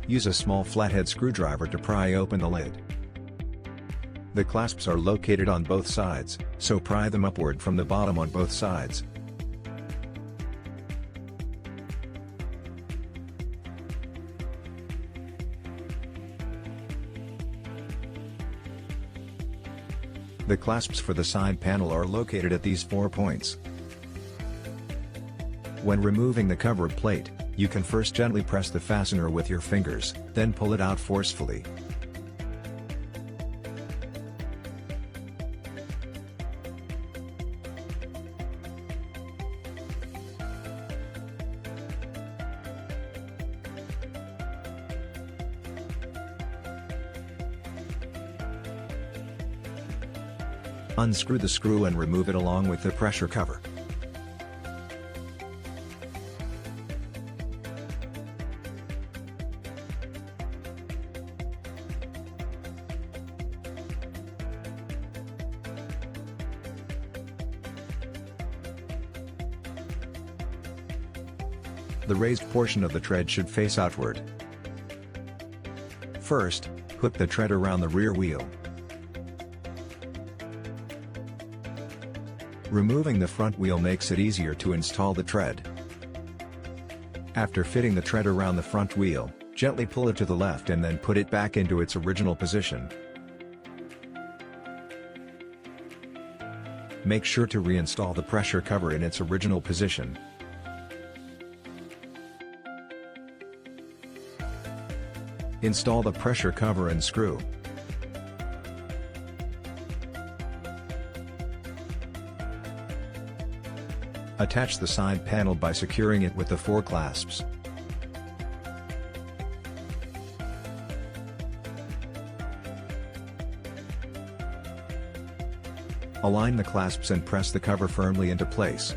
Use a small flathead screwdriver to pry open the lid. The clasps are located on both sides, so pry them upward from the bottom on both sides. The clasps for the side panel are located at these 4 points. When removing the cover plate, you can first gently press the fastener with your fingers, then pull it out forcefully. Unscrew the screw and remove it along with the pressure cover. The raised portion of the tread should face outward. First, hook the tread around the rear wheel. Removing the front wheel makes it easier to install the tread. After fitting the tread around the front wheel, gently pull it to the left and then put it back into its original position. Make sure to reinstall the pressure cover in its original position. Install the pressure cover and screw. Attach the side panel by securing it with the 4 clasps. Align the clasps and press the cover firmly into place.